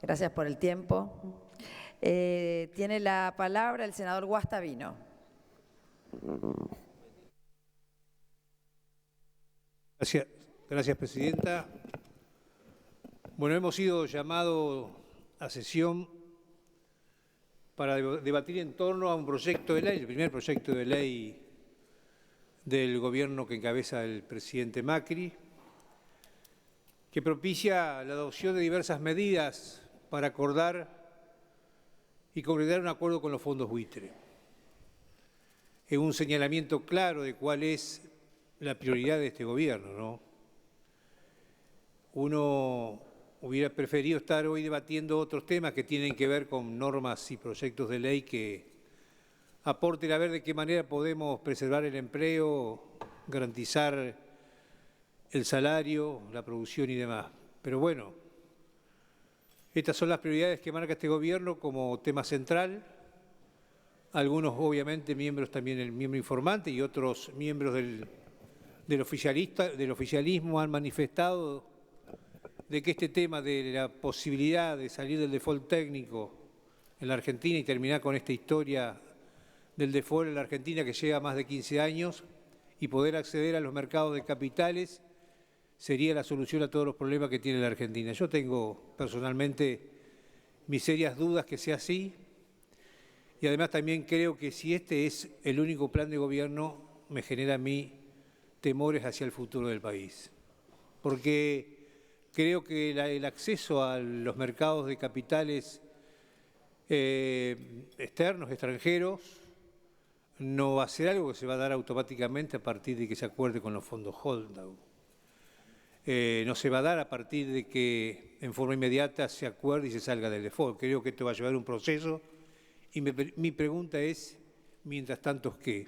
Gracias por el tiempo. Tiene la palabra el senador Guastavino. Gracias, Presidenta. Bueno, hemos sido llamados a sesión para debatir en torno a un proyecto de ley, el primer proyecto de ley del gobierno que encabeza el presidente Macri, que propicia la adopción de diversas medidas para acordar y concretar un acuerdo con los fondos buitre. Es un señalamiento claro de cuál es la prioridad de este gobierno, ¿no? Uno hubiera preferido estar hoy debatiendo otros temas que tienen que ver con normas y proyectos de ley que aporten a ver de qué manera podemos preservar el empleo, garantizar el salario, la producción y demás. Pero bueno, estas son las prioridades que marca este gobierno como tema central. Algunos, obviamente, miembros también del miembro informante y otros miembros del oficialismo han manifestado de que este tema de la posibilidad de salir del default técnico en la Argentina y terminar con esta historia del default en la Argentina que lleva más de 15 años y poder acceder a los mercados de capitales sería la solución a todos los problemas que tiene la Argentina. Yo tengo personalmente mis serias dudas que sea así y además también creo que si este es el único plan de gobierno me genera a mí temores hacia el futuro del país. Porque creo que el acceso a los mercados de capitales externos, extranjeros, no va a ser algo que se va a dar automáticamente a partir de que se acuerde con los fondos Holdau. No se va a dar a partir de que en forma inmediata se acuerde y se salga del default. Creo que esto va a llevar un proceso y mi pregunta es, mientras tanto, ¿qué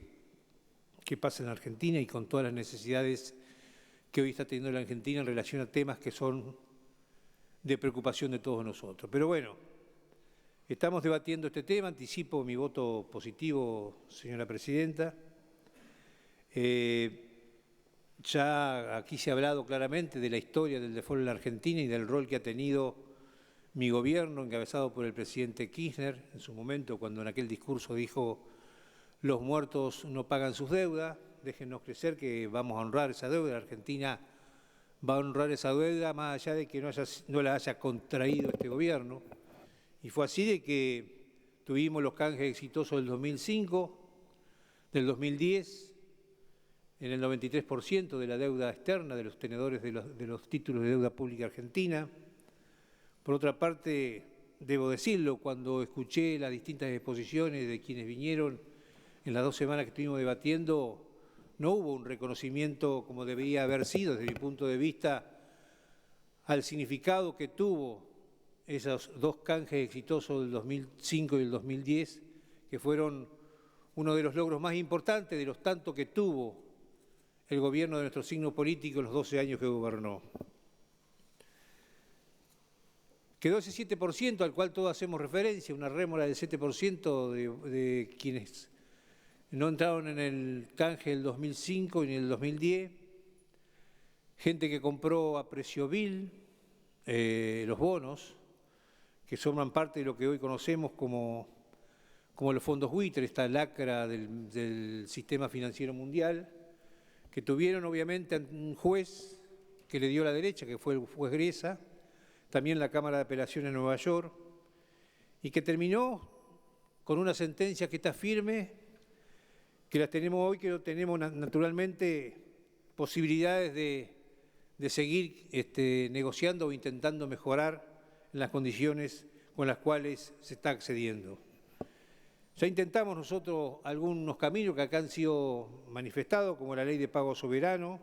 pasa en la Argentina y con todas las necesidades que hoy está teniendo la Argentina en relación a temas que son de preocupación de todos nosotros? Pero bueno, estamos debatiendo este tema, anticipo mi voto positivo, señora Presidenta. Ya aquí se ha hablado claramente de la historia del default en la Argentina y del rol que ha tenido mi gobierno, encabezado por el presidente Kirchner, en su momento, cuando en aquel discurso dijo los muertos no pagan sus deudas, déjennos crecer que vamos a honrar esa deuda, la Argentina va a honrar esa deuda más allá de que no la haya contraído este gobierno. Y fue así de que tuvimos los canjes exitosos del 2005, del 2010, en el 93% de la deuda externa de los tenedores de los títulos de deuda pública argentina. Por otra parte, debo decirlo, cuando escuché las distintas exposiciones de quienes vinieron en las 2 semanas que estuvimos debatiendo, no hubo un reconocimiento como debería haber sido desde mi punto de vista al significado que tuvo esos 2 canjes exitosos del 2005 y del 2010, que fueron uno de los logros más importantes de los tantos que tuvo el gobierno de nuestro signo político en los 12 años que gobernó. Quedó ese 7% al cual todos hacemos referencia, una rémora del 7% de quienes no entraron en el canje del 2005 ni en el 2010, gente que compró a precio vil los bonos, que forman parte de lo que hoy conocemos como los fondos buitre, esta lacra del sistema financiero mundial, que tuvieron obviamente un juez que le dio la derecha, que fue el juez Greza, también la Cámara de Apelaciones de Nueva York, y que terminó con una sentencia que está firme, que las tenemos hoy, que no tenemos naturalmente posibilidades de seguir negociando o intentando mejorar las condiciones con las cuales se está accediendo. Ya intentamos nosotros algunos caminos que acá han sido manifestados, como la Ley de Pago Soberano,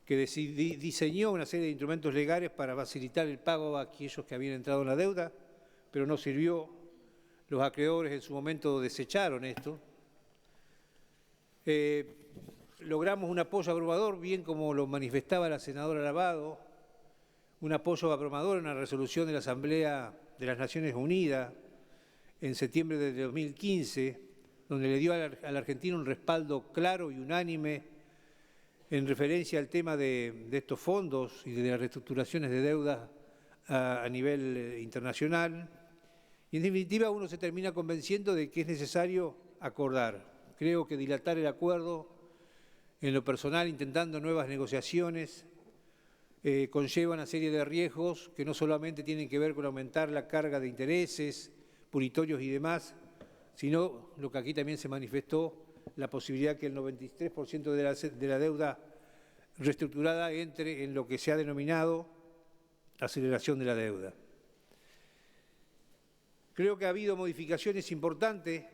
que diseñó una serie de instrumentos legales para facilitar el pago a aquellos que habían entrado en la deuda, pero no sirvió. Los acreedores en su momento desecharon esto. Logramos un apoyo abrumador, bien como lo manifestaba la senadora Lavado, un apoyo abrumador en la resolución de la Asamblea de las Naciones Unidas en septiembre de 2015, donde le dio a la Argentina un respaldo claro y unánime en referencia al tema de estos fondos y de las reestructuraciones de deudas a nivel internacional. Y en definitiva uno se termina convenciendo de que es necesario acordar. Creo que dilatar el acuerdo en lo personal, intentando nuevas negociaciones, conlleva una serie de riesgos que no solamente tienen que ver con aumentar la carga de intereses, punitorios y demás, sino lo que aquí también se manifestó, la posibilidad que el 93% de la deuda reestructurada entre en lo que se ha denominado aceleración de la deuda. Creo que ha habido modificaciones importantes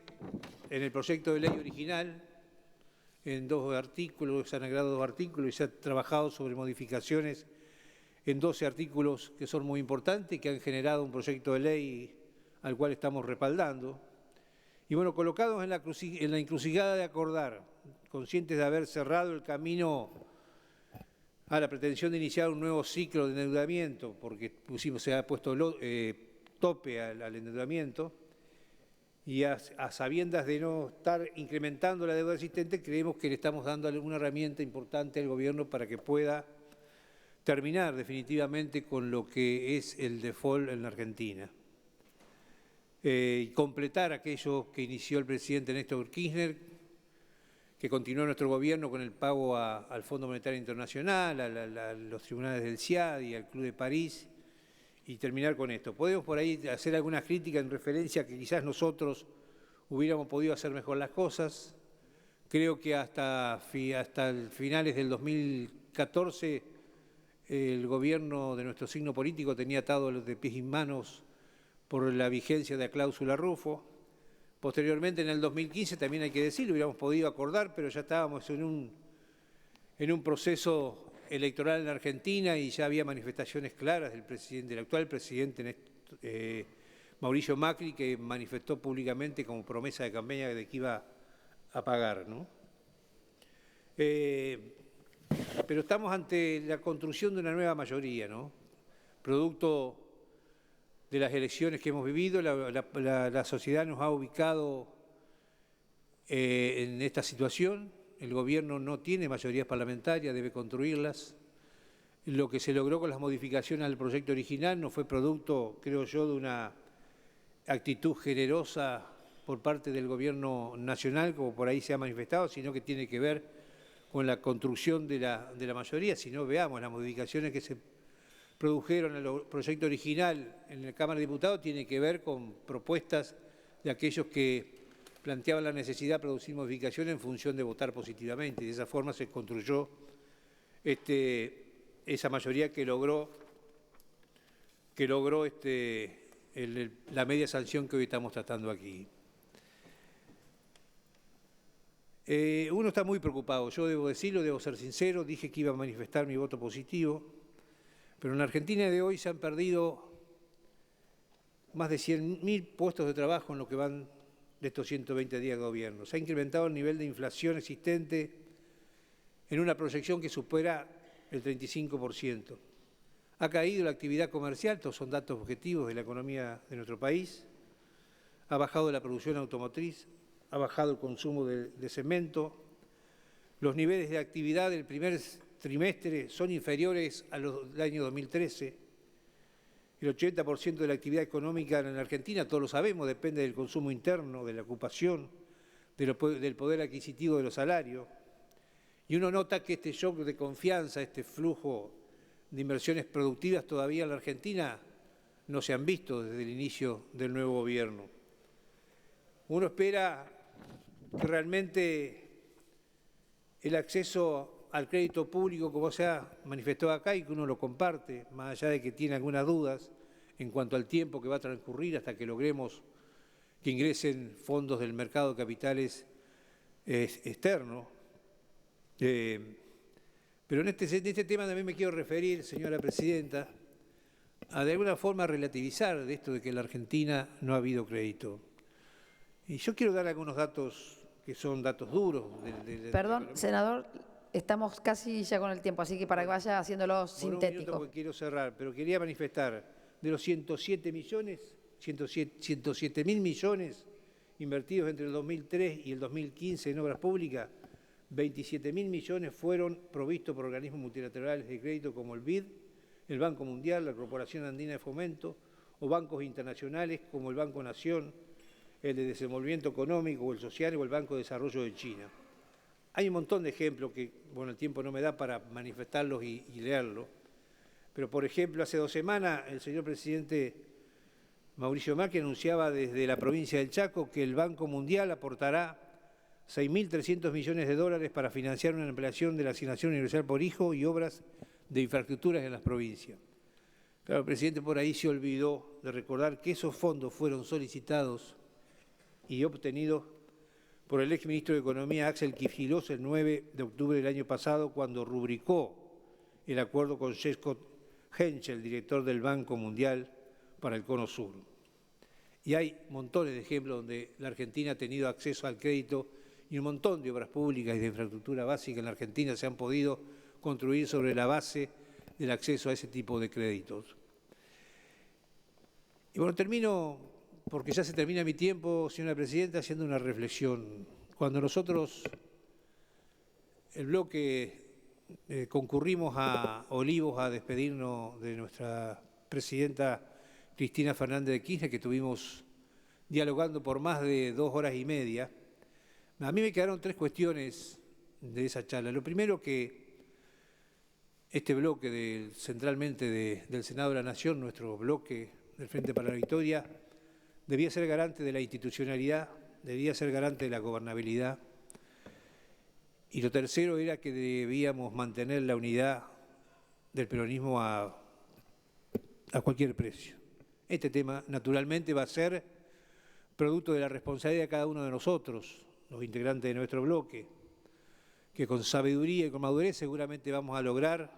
en el proyecto de ley original, en 2 artículos, se han agregado 2 artículos y se ha trabajado sobre modificaciones en 12 artículos que son muy importantes, que han generado un proyecto de ley al cual estamos respaldando. Y bueno, colocados en la encrucijada de acordar, conscientes de haber cerrado el camino a la pretensión de iniciar un nuevo ciclo de endeudamiento, porque se ha puesto tope al endeudamiento, y a sabiendas de no estar incrementando la deuda existente, creemos que le estamos dando una herramienta importante al gobierno para que pueda terminar definitivamente con lo que es el default en la Argentina. Y completar aquello que inició el presidente Néstor Kirchner, que continuó nuestro gobierno con el pago al Fondo Monetario Internacional, a los tribunales del CIAD y al Club de París, y terminar con esto. Podemos por ahí hacer algunas críticas en referencia a que quizás nosotros hubiéramos podido hacer mejor las cosas. Creo que hasta finales del 2014 el gobierno de nuestro signo político tenía atado de pies y manos por la vigencia de la cláusula Rufo. Posteriormente, en el 2015, también hay que decirlo, hubiéramos podido acordar, pero ya estábamos en un proceso electoral en Argentina y ya había manifestaciones claras del actual presidente Mauricio Macri, que manifestó públicamente como promesa de campaña de que iba a pagar, ¿no? Pero estamos ante la construcción de una nueva mayoría, ¿no? Producto de las elecciones que hemos vivido, la sociedad nos ha ubicado en esta situación. El gobierno no tiene mayorías parlamentarias, debe construirlas. Lo que se logró con las modificaciones al proyecto original no fue producto, creo yo, de una actitud generosa por parte del gobierno nacional, como por ahí se ha manifestado, sino que tiene que ver con la construcción de la mayoría. Si no, veamos las modificaciones que se produjeron en el proyecto original en la Cámara de Diputados, tiene que ver con propuestas de aquellos que planteaban la necesidad de producir modificaciones en función de votar positivamente. Y de esa forma se construyó esa mayoría que logró la media sanción que hoy estamos tratando aquí. Uno está muy preocupado, yo debo decirlo, debo ser sincero, dije que iba a manifestar mi voto positivo, pero en la Argentina de hoy se han perdido más de 100.000 puestos de trabajo en lo que van de estos 120 días de gobierno. Se ha incrementado el nivel de inflación existente en una proyección que supera el 35%. Ha caído la actividad comercial, estos son datos objetivos de la economía de nuestro país. Ha bajado la producción automotriz, ha bajado el consumo de cemento. Los niveles de actividad del primer trimestre son inferiores a los del año 2013. El 80% de la actividad económica en la Argentina, todos lo sabemos, depende del consumo interno, de la ocupación, del poder adquisitivo de los salarios. Y uno nota que este shock de confianza, este flujo de inversiones productivas todavía en la Argentina no se han visto desde el inicio del nuevo gobierno. Uno espera que realmente el acceso al crédito público, como se ha manifestado acá, y que uno lo comparte, más allá de que tiene algunas dudas en cuanto al tiempo que va a transcurrir hasta que logremos que ingresen fondos del mercado de capitales externo. Pero en este tema también me quiero referir, señora presidenta, a de alguna forma relativizar de esto de que en la Argentina no ha habido crédito. Y yo quiero dar algunos datos que son datos duros. Perdón, senador, estamos casi ya con el tiempo, así que para que vaya haciéndolo sintético. Un minuto porque quiero cerrar, pero quería manifestar, de los 107 mil millones invertidos entre el 2003 y el 2015 en obras públicas, 27.000 millones fueron provistos por organismos multilaterales de crédito como el BID, el Banco Mundial, la Corporación Andina de Fomento o bancos internacionales como el Banco Nación, el de Desenvolvimiento Económico o el Social o el Banco de Desarrollo de China. Hay un montón de ejemplos que, bueno, el tiempo no me da para manifestarlos y leerlos, pero por ejemplo, hace 2 semanas el señor presidente Mauricio Macri anunciaba desde la provincia del Chaco que el Banco Mundial aportará 6.300 millones de dólares para financiar una ampliación de la asignación universal por hijo y obras de infraestructuras en las provincias. Claro, el presidente por ahí se olvidó de recordar que esos fondos fueron solicitados y obtenidos por el exministro de Economía Axel Kicillof el 9 de octubre del año pasado, cuando rubricó el acuerdo con Scott Henschel, director del Banco Mundial para el Cono Sur. Y hay montones de ejemplos donde la Argentina ha tenido acceso al crédito y un montón de obras públicas y de infraestructura básica en la Argentina se han podido construir sobre la base del acceso a ese tipo de créditos. Y bueno, termino, porque ya se termina mi tiempo, señora Presidenta, haciendo una reflexión. Cuando nosotros, el bloque, concurrimos a Olivos a despedirnos de nuestra presidenta Cristina Fernández de Kirchner, que estuvimos dialogando por más de 2 horas y media, a mí me quedaron 3 cuestiones de esa charla. Lo primero, que este bloque centralmente del Senado de la Nación, nuestro bloque del Frente para la Victoria, debía ser garante de la institucionalidad, debía ser garante de la gobernabilidad. Y lo tercero era que debíamos mantener la unidad del peronismo a cualquier precio. Este tema, naturalmente, va a ser producto de la responsabilidad de cada uno de nosotros, los integrantes de nuestro bloque, que con sabiduría y con madurez seguramente vamos a lograr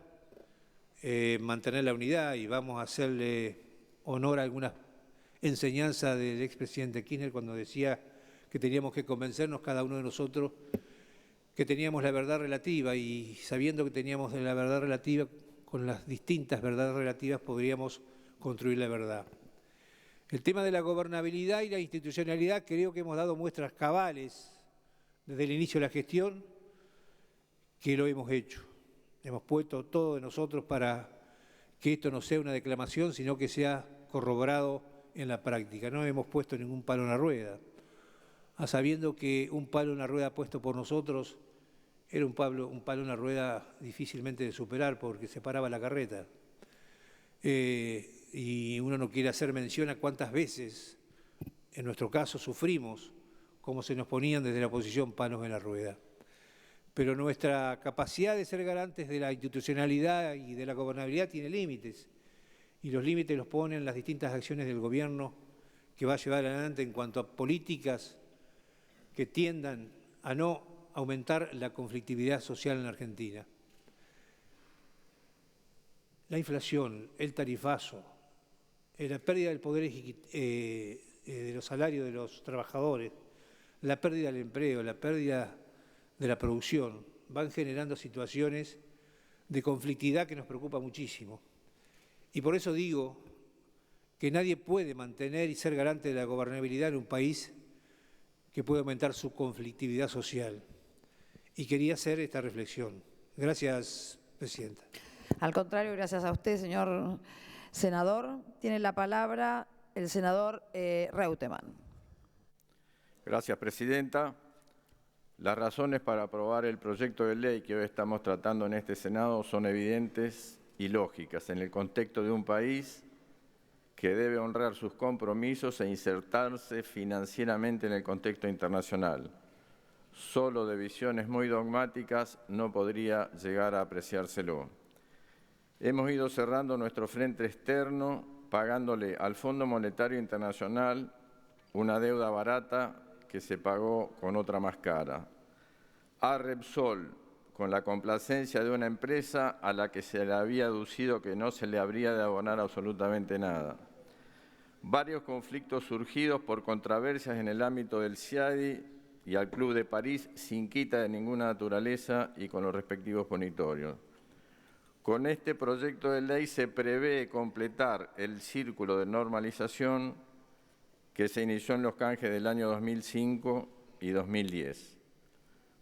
mantener la unidad y vamos a hacerle honor a algunas enseñanzas del expresidente Kirchner cuando decía que teníamos que convencernos cada uno de nosotros que teníamos la verdad relativa, y sabiendo que teníamos la verdad relativa, con las distintas verdades relativas podríamos construir la verdad. El tema de la gobernabilidad y la institucionalidad, creo que hemos dado muestras cabales desde el inicio de la gestión que lo hemos hecho. Hemos puesto todo de nosotros para que esto no sea una declamación, sino que sea corroborado en la práctica. No hemos puesto ningún palo en la rueda, sabiendo que un palo en la rueda puesto por nosotros era un palo en la rueda difícilmente de superar porque se paraba la carreta. Y uno no quiere hacer mención a cuántas veces, en nuestro caso, sufrimos como se nos ponían desde la oposición palos en la rueda. Pero nuestra capacidad de ser garantes de la institucionalidad y de la gobernabilidad tiene límites, y los límites los ponen las distintas acciones del gobierno que va a llevar adelante en cuanto a políticas que tiendan a no aumentar la conflictividad social en la Argentina. La inflación, el tarifazo, la pérdida del poder de los salarios de los trabajadores, la pérdida del empleo, la pérdida de la producción, van generando situaciones de conflictividad que nos preocupa muchísimo. Y por eso digo que nadie puede mantener y ser garante de la gobernabilidad en un país que puede aumentar su conflictividad social. Y quería hacer esta reflexión. Gracias, Presidenta. Al contrario, gracias a usted, señor senador. Tiene la palabra el senador Reutemann. Gracias, Presidenta. Las razones para aprobar el proyecto de ley que hoy estamos tratando en este Senado son evidentes y lógicas en el contexto de un país que debe honrar sus compromisos e insertarse financieramente en el contexto internacional. Solo de visiones muy dogmáticas no podría llegar a apreciárselo. Hemos ido cerrando nuestro frente externo, pagándole al Fondo Monetario Internacional una deuda barata que se pagó con otra más cara. A Repsol, con la complacencia de una empresa a la que se le había aducido que no se le habría de abonar absolutamente nada. Varios conflictos surgidos por controversias en el ámbito del CIADI y al Club de París sin quita de ninguna naturaleza y con los respectivos bonitorios. Con este proyecto de ley se prevé completar el círculo de normalización que se inició en los canjes del año 2005 y 2010.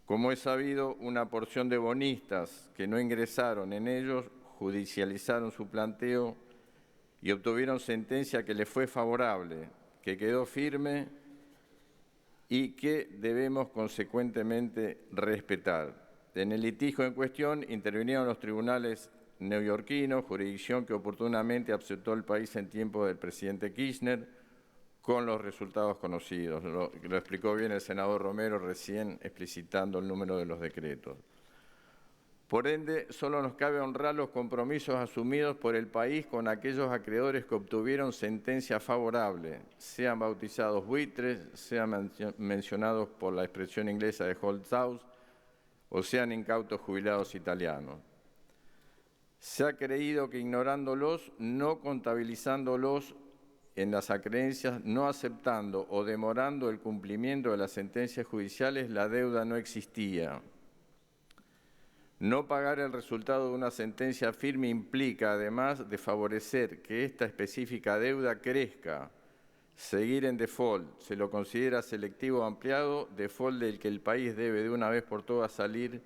Como es sabido, una porción de bonistas que no ingresaron en ellos judicializaron su planteo y obtuvieron sentencia que les fue favorable, que quedó firme y que debemos consecuentemente respetar. En el litigio en cuestión intervinieron los tribunales neoyorquinos, jurisdicción que oportunamente aceptó el país en tiempo del presidente Kirchner, con los resultados conocidos. Lo explicó bien el senador Romero recién explicitando el número de los decretos. Por ende, solo nos cabe honrar los compromisos asumidos por el país con aquellos acreedores que obtuvieron sentencia favorable, sean bautizados buitres, sean mencionados por la expresión inglesa de holdouts o sean incautos jubilados italianos. Se ha creído que ignorándolos, no contabilizándolos en las acreencias, no aceptando o demorando el cumplimiento de las sentencias judiciales, la deuda no existía. No pagar el resultado de una sentencia firme implica, además de favorecer que esta específica deuda crezca, seguir en default, se lo considera selectivo o ampliado, default del que el país debe de una vez por todas salir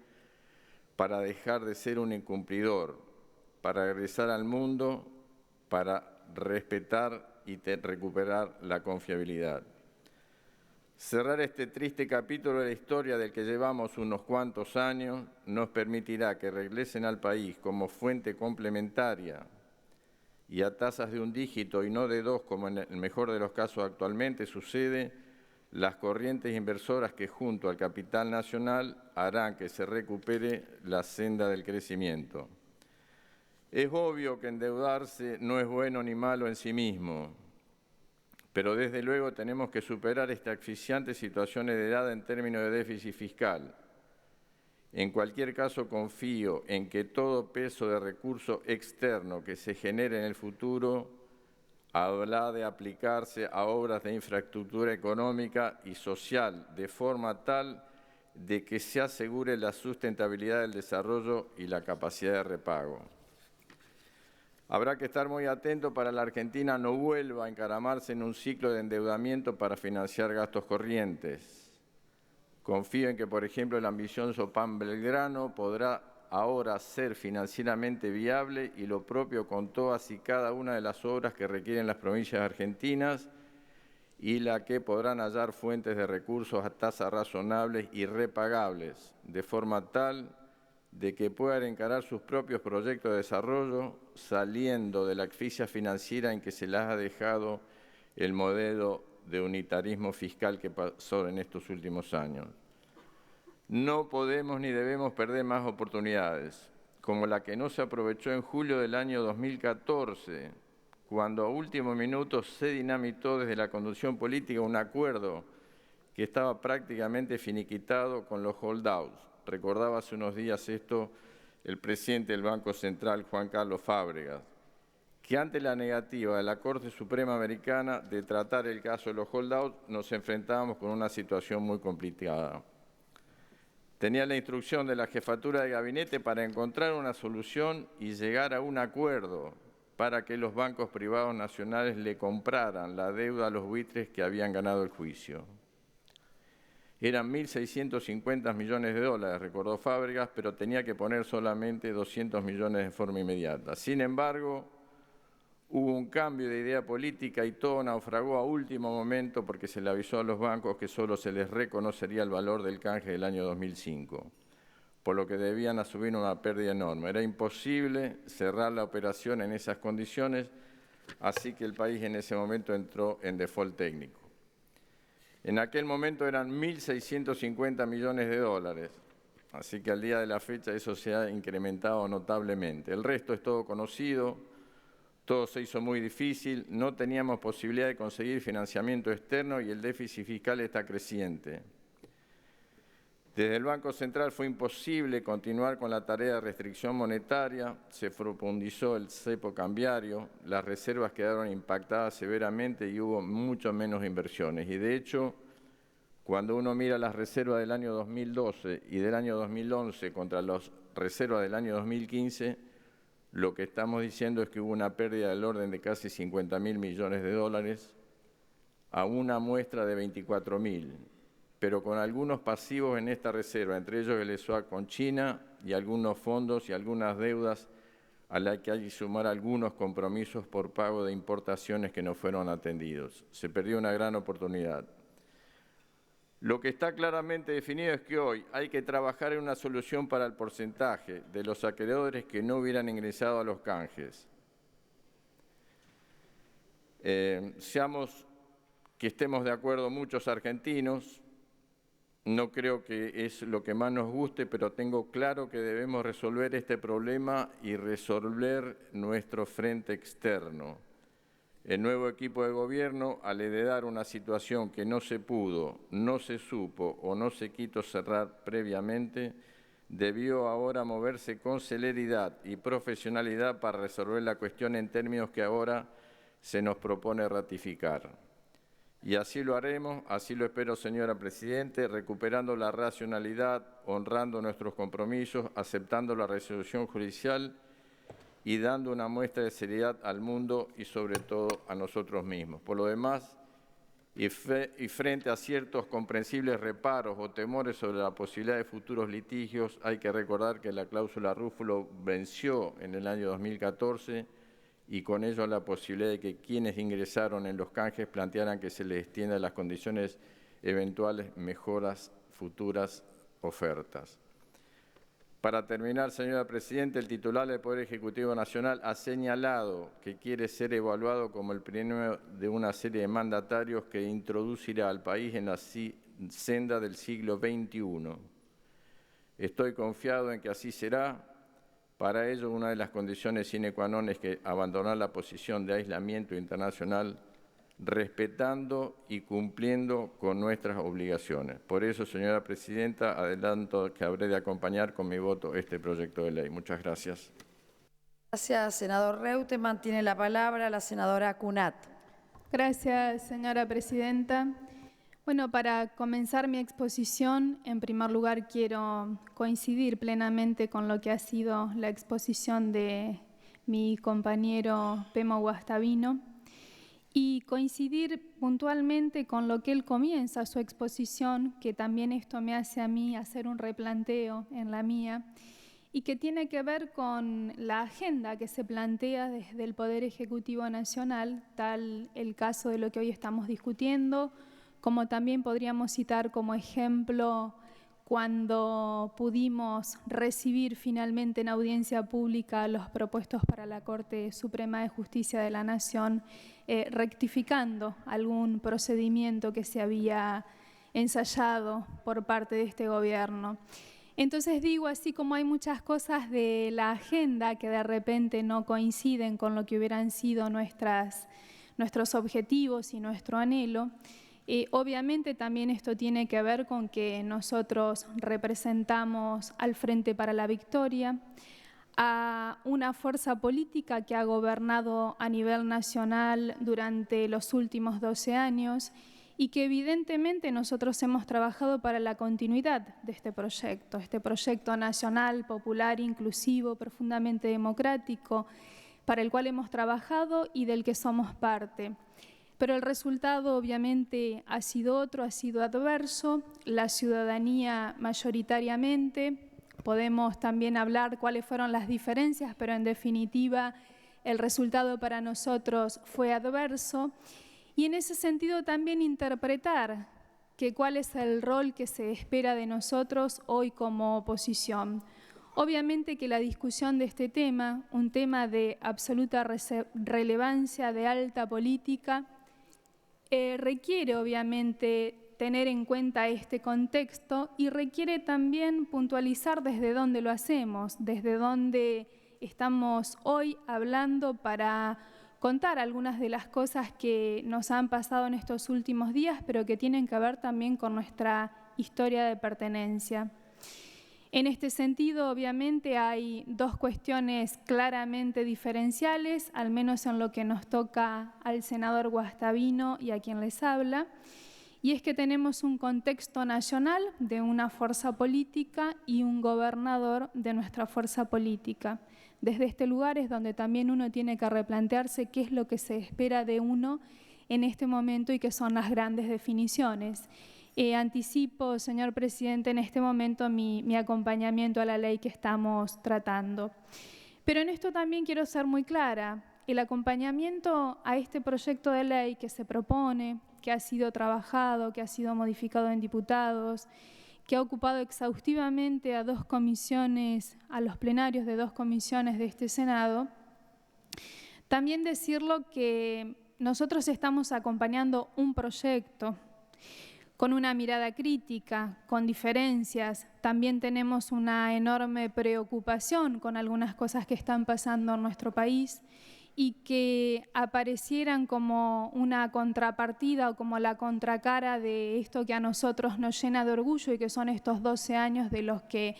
para dejar de ser un incumplidor, para regresar al mundo, para respetar y recuperar la confiabilidad. Cerrar este triste capítulo de la historia del que llevamos unos cuantos años nos permitirá que regresen al país como fuente complementaria y a tasas de un dígito y no de dos, como en el mejor de los casos actualmente sucede, las corrientes inversoras que junto al capital nacional harán que se recupere la senda del crecimiento. Es obvio que endeudarse no es bueno ni malo en sí mismo, pero desde luego tenemos que superar esta asfixiante situación heredada en términos de déficit fiscal. En cualquier caso, confío en que todo peso de recurso externo que se genere en el futuro habrá de aplicarse a obras de infraestructura económica y social de forma tal de que se asegure la sustentabilidad del desarrollo y la capacidad de repago. Habrá que estar muy atento para que la Argentina no vuelva a encaramarse en un ciclo de endeudamiento para financiar gastos corrientes. Confío en que, por ejemplo, el ambicioso Plan Belgrano podrá ahora ser financieramente viable y lo propio con todas y cada una de las obras que requieren las provincias argentinas y la que podrán hallar fuentes de recursos a tasas razonables y repagables, de forma tal de que puedan encarar sus propios proyectos de desarrollo saliendo de la asfixia financiera en que se las ha dejado el modelo de unitarismo fiscal que pasó en estos últimos años. No podemos ni debemos perder más oportunidades, como la que no se aprovechó en julio del año 2014, cuando a último minuto se dinamitó desde la conducción política un acuerdo que estaba prácticamente finiquitado con los holdouts. Recordaba hace unos días esto el presidente del Banco Central, Juan Carlos Fábregas, que ante la negativa de la Corte Suprema Americana de tratar el caso de los holdouts, nos enfrentábamos con una situación muy complicada. Tenía la instrucción de la jefatura de gabinete para encontrar una solución y llegar a un acuerdo para que los bancos privados nacionales le compraran la deuda a los buitres que habían ganado el juicio. Eran 1.650 millones de dólares, recordó Fábregas, pero tenía que poner solamente 200 millones de forma inmediata. Sin embargo, hubo un cambio de idea política y todo naufragó a último momento porque se le avisó a los bancos que solo se les reconocería el valor del canje del año 2005, por lo que debían asumir una pérdida enorme. Era imposible cerrar la operación en esas condiciones, así que el país en ese momento entró en default técnico. En aquel momento eran 1.650 millones de dólares, así que al día de la fecha eso se ha incrementado notablemente. El resto es todo conocido, todo se hizo muy difícil, no teníamos posibilidad de conseguir financiamiento externo y el déficit fiscal está creciente. Desde el Banco Central fue imposible continuar con la tarea de restricción monetaria, se profundizó el cepo cambiario, las reservas quedaron impactadas severamente y hubo mucho menos inversiones. Y de hecho, cuando uno mira las reservas del año 2012 y del año 2011 contra las reservas del año 2015, lo que estamos diciendo es que hubo una pérdida del orden de casi 50.000 millones de dólares a una muestra de 24.000. Pero con algunos pasivos en esta reserva, entre ellos el swap con China y algunos fondos y algunas deudas a la que hay que sumar algunos compromisos por pago de importaciones que no fueron atendidos. Se perdió una gran oportunidad. Lo que está claramente definido es que hoy hay que trabajar en una solución para el porcentaje de los acreedores que no hubieran ingresado a los canjes. Que estemos de acuerdo muchos argentinos, no creo que es lo que más nos guste, pero tengo claro que debemos resolver este problema y resolver nuestro frente externo. El nuevo equipo de gobierno, al heredar una situación que no se pudo, no se supo o no se quiso cerrar previamente, debió ahora moverse con celeridad y profesionalidad para resolver la cuestión en términos que ahora se nos propone ratificar. Y así lo haremos, así lo espero, señora Presidente, recuperando la racionalidad, honrando nuestros compromisos, aceptando la resolución judicial y dando una muestra de seriedad al mundo y sobre todo a nosotros mismos. Por lo demás, y frente a ciertos comprensibles reparos o temores sobre la posibilidad de futuros litigios, hay que recordar que la cláusula Rúfulo venció en el año 2014 y con ello la posibilidad de que quienes ingresaron en los canjes plantearan que se les extiendan las condiciones eventuales mejoras futuras ofertas. Para terminar, señora Presidenta, el titular del Poder Ejecutivo Nacional ha señalado que quiere ser evaluado como el primero de una serie de mandatarios que introducirá al país en la senda del siglo XXI. Estoy confiado en que así será. Para ello, una de las condiciones sine qua non es que abandonar la posición de aislamiento internacional, respetando y cumpliendo con nuestras obligaciones. Por eso, señora Presidenta, adelanto que habré de acompañar con mi voto este proyecto de ley. Muchas gracias. Gracias, senador Reutemann. Tiene la palabra la senadora Cunat. Gracias, señora Presidenta. Bueno, para comenzar mi exposición, en primer lugar quiero coincidir plenamente con lo que ha sido la exposición de mi compañero Pemo Guastavino y coincidir puntualmente con lo que él comienza su exposición, que también esto me hace a mí hacer un replanteo en la mía, y que tiene que ver con la agenda que se plantea desde el Poder Ejecutivo Nacional, tal el caso de lo que hoy estamos discutiendo, como también podríamos citar como ejemplo cuando pudimos recibir finalmente en audiencia pública los propuestos para la Corte Suprema de Justicia de la Nación, rectificando algún procedimiento que se había ensayado por parte de este gobierno. Entonces digo, así como hay muchas cosas de la agenda que de repente no coinciden con lo que hubieran sido nuestros objetivos y nuestro anhelo, obviamente también esto tiene que ver con que nosotros representamos al Frente para la Victoria, a una fuerza política que ha gobernado a nivel nacional durante los últimos 12 años y que evidentemente nosotros hemos trabajado para la continuidad de este proyecto nacional, popular, inclusivo, profundamente democrático, para el cual hemos trabajado y del que somos parte. Pero el resultado obviamente ha sido otro, ha sido adverso. La ciudadanía mayoritariamente, podemos también hablar cuáles fueron las diferencias, pero en definitiva el resultado para nosotros fue adverso. Y en ese sentido también interpretar cuál es el rol que se espera de nosotros hoy como oposición. Obviamente que la discusión de este tema, un tema de absoluta relevancia, de alta política, requiere obviamente tener en cuenta este contexto y requiere también puntualizar desde dónde lo hacemos, desde dónde estamos hoy hablando para contar algunas de las cosas que nos han pasado en estos últimos días, pero que tienen que ver también con nuestra historia de pertenencia. En este sentido, obviamente, hay dos cuestiones claramente diferenciales, al menos en lo que nos toca al senador Guastavino y a quien les habla, y es que tenemos un contexto nacional de una fuerza política y un gobernador de nuestra fuerza política. Desde este lugar es donde también uno tiene que replantearse qué es lo que se espera de uno en este momento y qué son las grandes definiciones. Anticipo, señor presidente, en este momento mi acompañamiento a la ley que estamos tratando. Pero en esto también quiero ser muy clara. El acompañamiento a este proyecto de ley que se propone, que ha sido trabajado, que ha sido modificado en diputados, que ha ocupado exhaustivamente a dos comisiones, a los plenarios de dos comisiones de este Senado, también decirlo que nosotros estamos acompañando un proyecto con una mirada crítica, con diferencias. También tenemos una enorme preocupación con algunas cosas que están pasando en nuestro país y que aparecieran como una contrapartida o como la contracara de esto que a nosotros nos llena de orgullo y que son estos 12 años de los que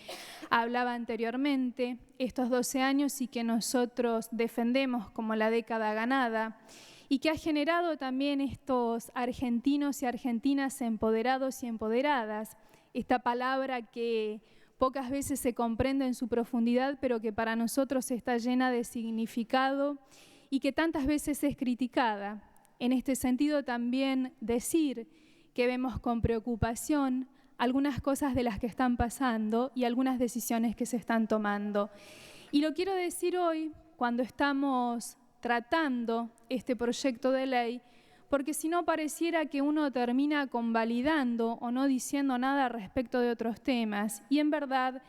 hablaba anteriormente, estos 12 años y que nosotros defendemos como la década ganada y que ha generado también estos argentinos y argentinas empoderados y empoderadas, esta palabra que pocas veces se comprende en su profundidad, pero que para nosotros está llena de significado y que tantas veces es criticada. En este sentido también decir que vemos con preocupación algunas cosas de las que están pasando y algunas decisiones que se están tomando. Y lo quiero decir hoy cuando estamos tratando este proyecto de ley, porque si no pareciera que uno termina convalidando o no diciendo nada respecto de otros temas. Y en verdad,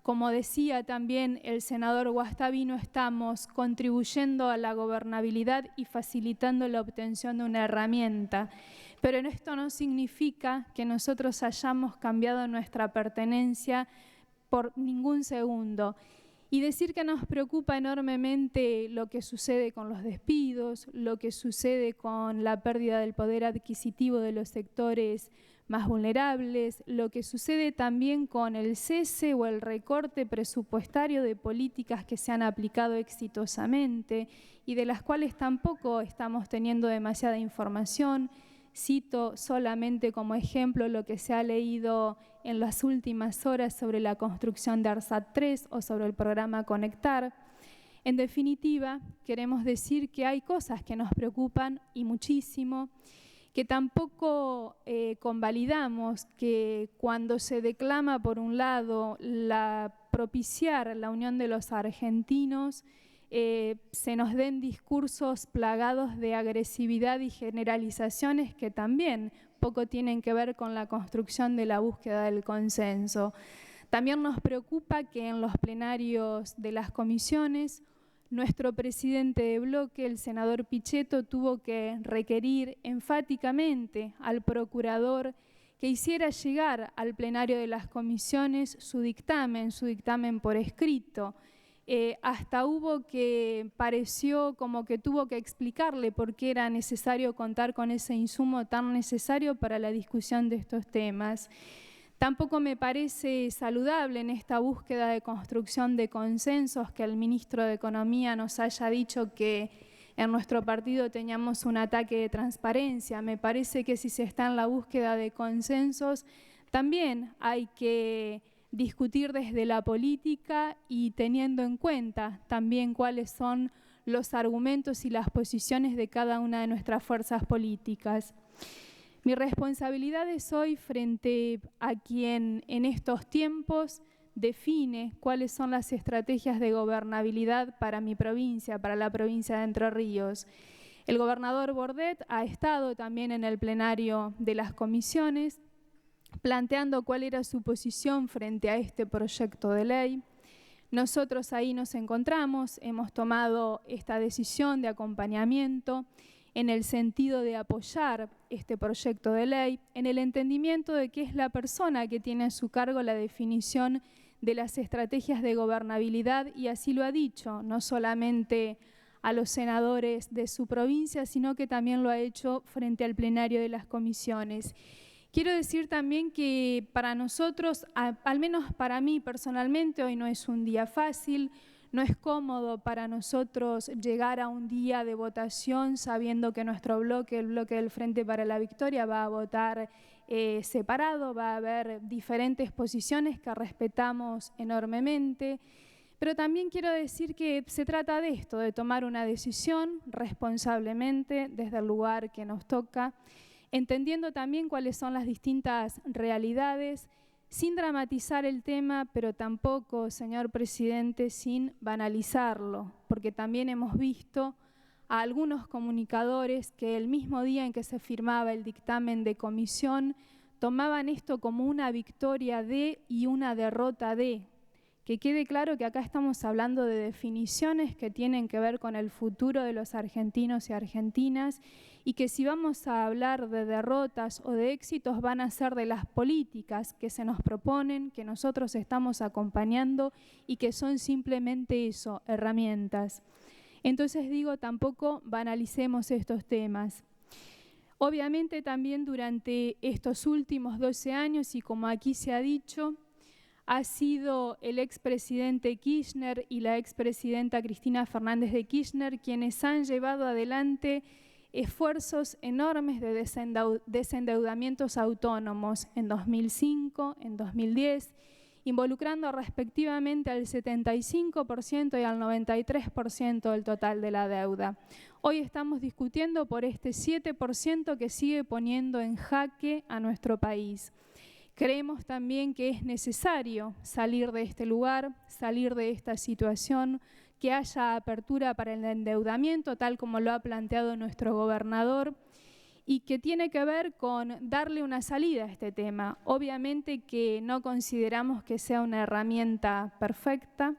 como decía también el senador Guastavino, estamos contribuyendo a la gobernabilidad y facilitando la obtención de una herramienta. Pero esto no significa que nosotros hayamos cambiado nuestra pertenencia por ningún segundo. Y decir que nos preocupa enormemente lo que sucede con los despidos, lo que sucede con la pérdida del poder adquisitivo de los sectores más vulnerables, lo que sucede también con el cese o el recorte presupuestario de políticas que se han aplicado exitosamente y de las cuales tampoco estamos teniendo demasiada información. Cito solamente como ejemplo lo que se ha leído en las últimas horas sobre la construcción de ARSAT 3 o sobre el programa Conectar. En definitiva, queremos decir que hay cosas que nos preocupan y muchísimo, que tampoco convalidamos que cuando se declama por un lado propiciar la unión de los argentinos, se nos den discursos plagados de agresividad y generalizaciones que también poco tienen que ver con la construcción de la búsqueda del consenso. También nos preocupa que en los plenarios de las comisiones nuestro presidente de bloque, el senador Pichetto, tuvo que requerir enfáticamente al procurador que hiciera llegar al plenario de las comisiones su dictamen por escrito. Hasta pareció como que tuvo que explicarle por qué era necesario contar con ese insumo tan necesario para la discusión de estos temas. Tampoco me parece saludable en esta búsqueda de construcción de consensos que el ministro de Economía nos haya dicho que en nuestro partido teníamos un ataque de transparencia. Me parece que si se está en la búsqueda de consensos, también hay que discutir desde la política y teniendo en cuenta también cuáles son los argumentos y las posiciones de cada una de nuestras fuerzas políticas. Mi responsabilidad es hoy frente a quien en estos tiempos define cuáles son las estrategias de gobernabilidad para mi provincia, para la provincia de Entre Ríos. El gobernador Bordet ha estado también en el plenario de las comisiones planteando cuál era su posición frente a este proyecto de ley. Nosotros ahí nos encontramos, hemos tomado esta decisión de acompañamiento en el sentido de apoyar este proyecto de ley, en el entendimiento de que es la persona que tiene a su cargo la definición de las estrategias de gobernabilidad y así lo ha dicho, no solamente a los senadores de su provincia, sino que también lo ha hecho frente al plenario de las comisiones. Quiero decir también que para nosotros, al menos para mí personalmente, hoy no es un día fácil, no es cómodo para nosotros llegar a un día de votación sabiendo que nuestro bloque, el bloque del Frente para la Victoria, va a votar separado, va a haber diferentes posiciones que respetamos enormemente, pero también quiero decir que se trata de esto, de tomar una decisión responsablemente desde el lugar que nos toca, entendiendo también cuáles son las distintas realidades, sin dramatizar el tema, pero tampoco, señor presidente, sin banalizarlo, porque también hemos visto a algunos comunicadores que el mismo día en que se firmaba el dictamen de comisión tomaban esto como una victoria de y una derrota de. Que quede claro que acá estamos hablando de definiciones que tienen que ver con el futuro de los argentinos y argentinas, y que si vamos a hablar de derrotas o de éxitos van a ser de las políticas que se nos proponen, que nosotros estamos acompañando y que son simplemente eso, herramientas. Entonces digo, tampoco banalicemos estos temas. Obviamente también durante estos últimos 12 años, y como aquí se ha dicho, ha sido el expresidente Kirchner y la expresidenta Cristina Fernández de Kirchner quienes han llevado adelante esfuerzos enormes de desendeudamientos autónomos en 2005, en 2010, involucrando respectivamente al 75% y al 93% del total de la deuda. Hoy estamos discutiendo por este 7% que sigue poniendo en jaque a nuestro país. Creemos también que es necesario salir de este lugar, salir de esta situación, que haya apertura para el endeudamiento, tal como lo ha planteado nuestro gobernador, y que tiene que ver con darle una salida a este tema. Obviamente que no consideramos que sea una herramienta perfecta.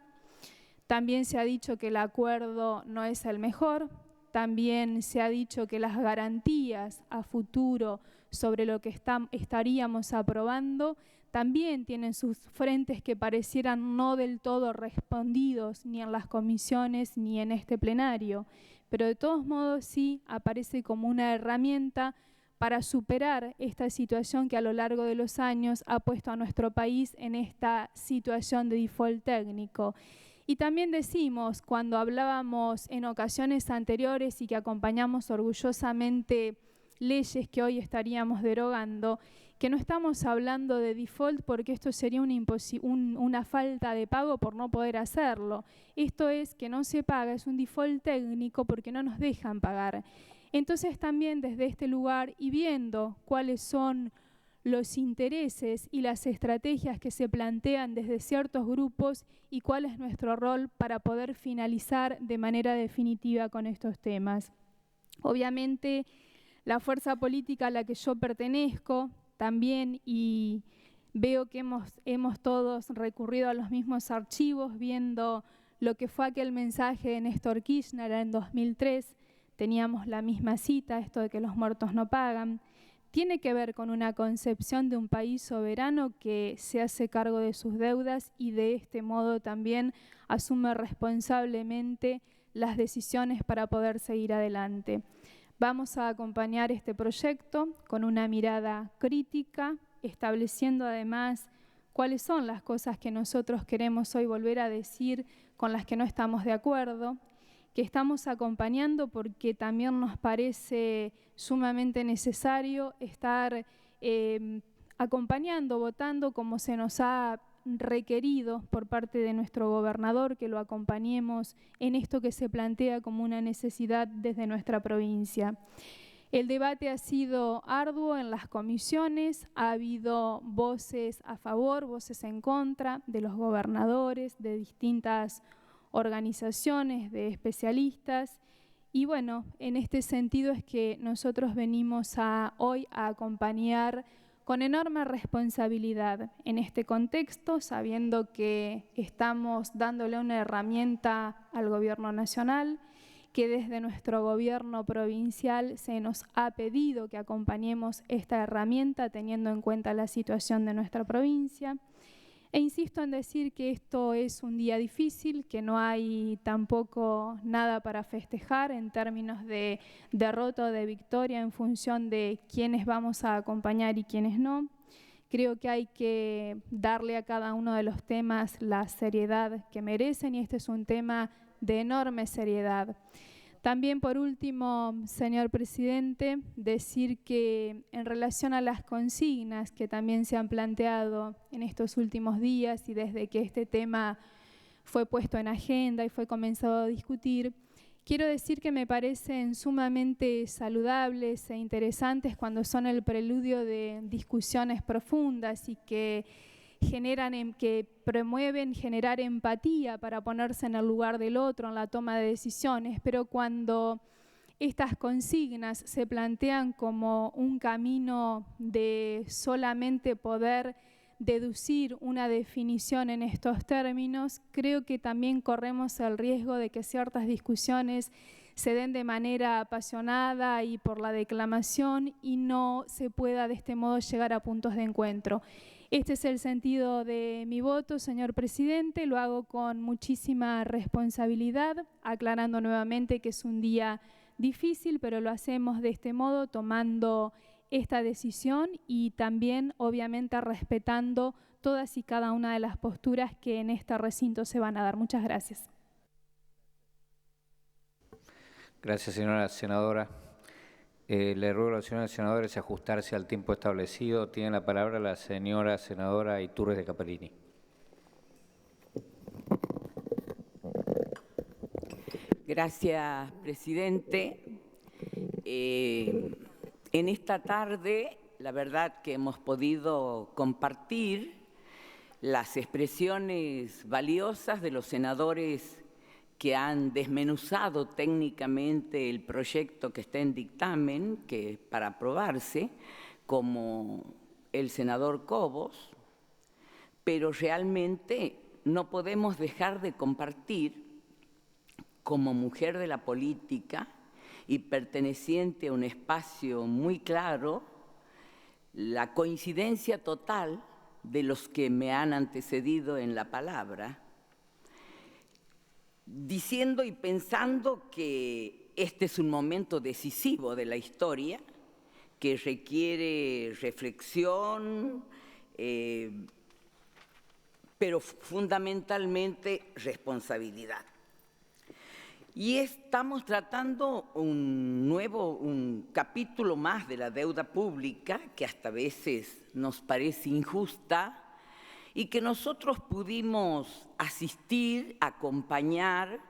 También se ha dicho que el acuerdo no es el mejor. También se ha dicho que las garantías a futuro sobre lo que estaríamos aprobando también tienen sus frentes que parecieran no del todo respondidos ni en las comisiones ni en este plenario, pero de todos modos sí aparece como una herramienta para superar esta situación que a lo largo de los años ha puesto a nuestro país en esta situación de default técnico. Y también decimos, cuando hablábamos en ocasiones anteriores y que acompañamos orgullosamente leyes que hoy estaríamos derogando, que no estamos hablando de default porque esto sería una falta de pago por no poder hacerlo. Esto es que no se paga, es un default técnico porque no nos dejan pagar. Entonces también desde este lugar y viendo cuáles son los intereses y las estrategias que se plantean desde ciertos grupos y cuál es nuestro rol para poder finalizar de manera definitiva con estos temas. Obviamente, la fuerza política a la que yo pertenezco también, y veo que hemos todos recurrido a los mismos archivos, viendo lo que fue aquel mensaje de Néstor Kirchner en 2003, teníamos la misma cita, esto de que los muertos no pagan. Tiene que ver con una concepción de un país soberano que se hace cargo de sus deudas y de este modo también asume responsablemente las decisiones para poder seguir adelante. Vamos a acompañar este proyecto con una mirada crítica, estableciendo además cuáles son las cosas que nosotros queremos hoy volver a decir con las que no estamos de acuerdo, que estamos acompañando porque también nos parece sumamente necesario estar acompañando, votando como se nos ha requerido por parte de nuestro gobernador, que lo acompañemos en esto que se plantea como una necesidad desde nuestra provincia. El debate ha sido arduo en las comisiones, ha habido voces a favor, voces en contra de los gobernadores, de distintas organizaciones, de especialistas, y bueno, en este sentido es que nosotros venimos hoy a acompañar con enorme responsabilidad en este contexto, sabiendo que estamos dándole una herramienta al gobierno nacional, que desde nuestro gobierno provincial se nos ha pedido que acompañemos esta herramienta teniendo en cuenta la situación de nuestra provincia. E insisto en decir que esto es un día difícil, que no hay tampoco nada para festejar en términos de derrota o de victoria en función de quiénes vamos a acompañar y quiénes no. Creo que hay que darle a cada uno de los temas la seriedad que merecen y este es un tema de enorme seriedad. También, por último, señor presidente, decir que en relación a las consignas que también se han planteado en estos últimos días y desde que este tema fue puesto en agenda y fue comenzado a discutir, quiero decir que me parecen sumamente saludables e interesantes cuando son el preludio de discusiones profundas y que que promueven generar empatía para ponerse en el lugar del otro en la toma de decisiones, pero cuando estas consignas se plantean como un camino de solamente poder deducir una definición en estos términos, creo que también corremos el riesgo de que ciertas discusiones se den de manera apasionada y por la declamación y no se pueda de este modo llegar a puntos de encuentro. Este es el sentido de mi voto, señor presidente. Lo hago con muchísima responsabilidad, aclarando nuevamente que es un día difícil, pero lo hacemos de este modo, tomando esta decisión y también, obviamente, respetando todas y cada una de las posturas que en este recinto se van a dar. Muchas gracias. Gracias, señora senadora. Le ruego a los señores senadores ajustarse al tiempo establecido. Tiene la palabra la señora senadora Iturres de Caperini. Gracias, presidente. En esta tarde, la verdad que hemos podido compartir las expresiones valiosas de los senadores que han desmenuzado técnicamente el proyecto que está en dictamen, que para aprobarse, como el senador Cobos, pero realmente no podemos dejar de compartir, como mujer de la política y perteneciente a un espacio muy claro, la coincidencia total de los que me han antecedido en la palabra, diciendo y pensando que este es un momento decisivo de la historia, que requiere reflexión, pero fundamentalmente responsabilidad. Y estamos tratando un capítulo más de la deuda pública, que hasta veces nos parece injusta, y que nosotros pudimos asistir, acompañar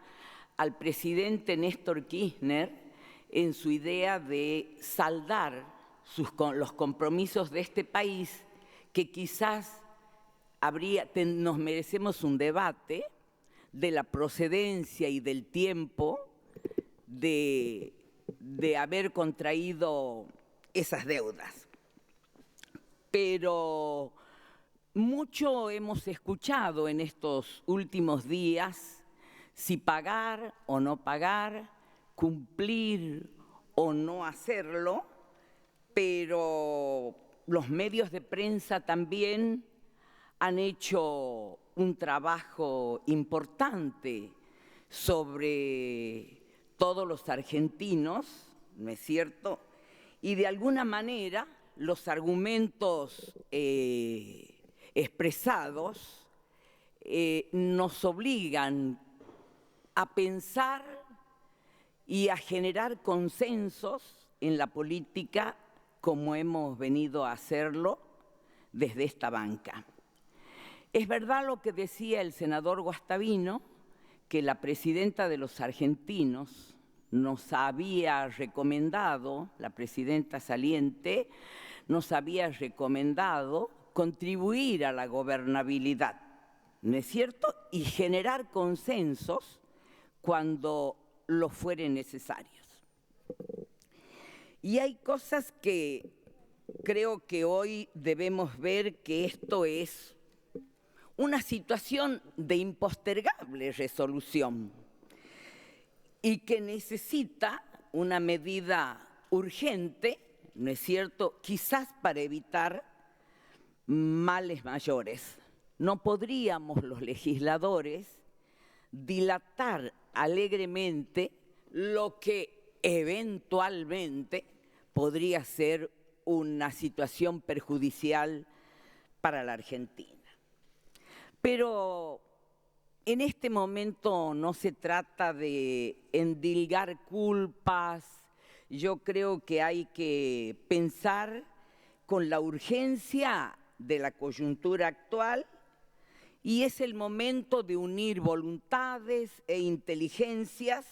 al presidente Néstor Kirchner en su idea de saldar los compromisos de este país, que quizás nos merecemos un debate de la procedencia y del tiempo de haber contraído esas deudas. Pero mucho hemos escuchado en estos últimos días si pagar o no pagar, cumplir o no hacerlo, pero los medios de prensa también han hecho un trabajo importante sobre todos los argentinos, ¿no es cierto? Y de alguna manera los argumentos expresados nos obligan a pensar y a generar consensos en la política como hemos venido a hacerlo desde esta banca. Es verdad lo que decía el senador Guastavino, que la presidenta de los argentinos nos había recomendado, la presidenta saliente, nos había recomendado contribuir a la gobernabilidad, ¿no es cierto? Y generar consensos cuando lo fueren necesarios. Y hay cosas que creo que hoy debemos ver que esto es una situación de impostergable resolución y que necesita una medida urgente, ¿no es cierto?, quizás para evitar males mayores. No podríamos los legisladores dilatar alegremente lo que eventualmente podría ser una situación perjudicial para la Argentina. Pero en este momento no se trata de endilgar culpas. Yo creo que hay que pensar con la urgencia de la coyuntura actual y es el momento de unir voluntades e inteligencias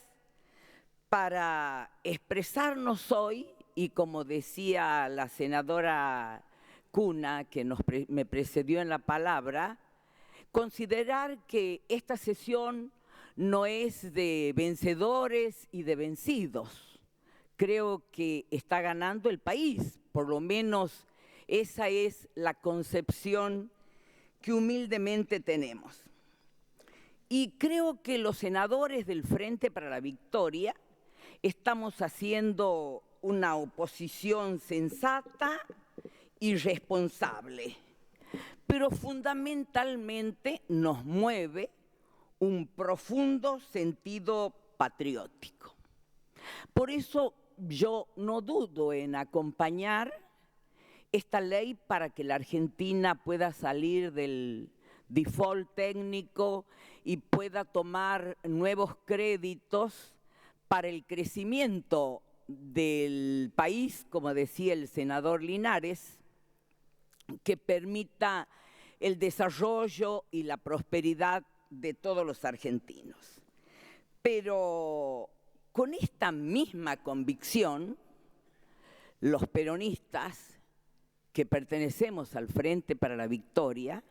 para expresarnos hoy y, como decía la senadora Cuna, que me precedió en la palabra, considerar que esta sesión no es de vencedores y de vencidos. Creo que está ganando el país, por lo menos esa es la concepción que humildemente tenemos. Y creo que los senadores del Frente para la Victoria estamos haciendo una oposición sensata y responsable, pero fundamentalmente nos mueve un profundo sentido patriótico. Por eso yo no dudo en acompañar esta ley para que la Argentina pueda salir del default técnico y pueda tomar nuevos créditos para el crecimiento del país, como decía el senador Linares, que permita el desarrollo y la prosperidad de todos los argentinos. Pero con esta misma convicción, los peronistas que pertenecemos al Frente para la Victoria,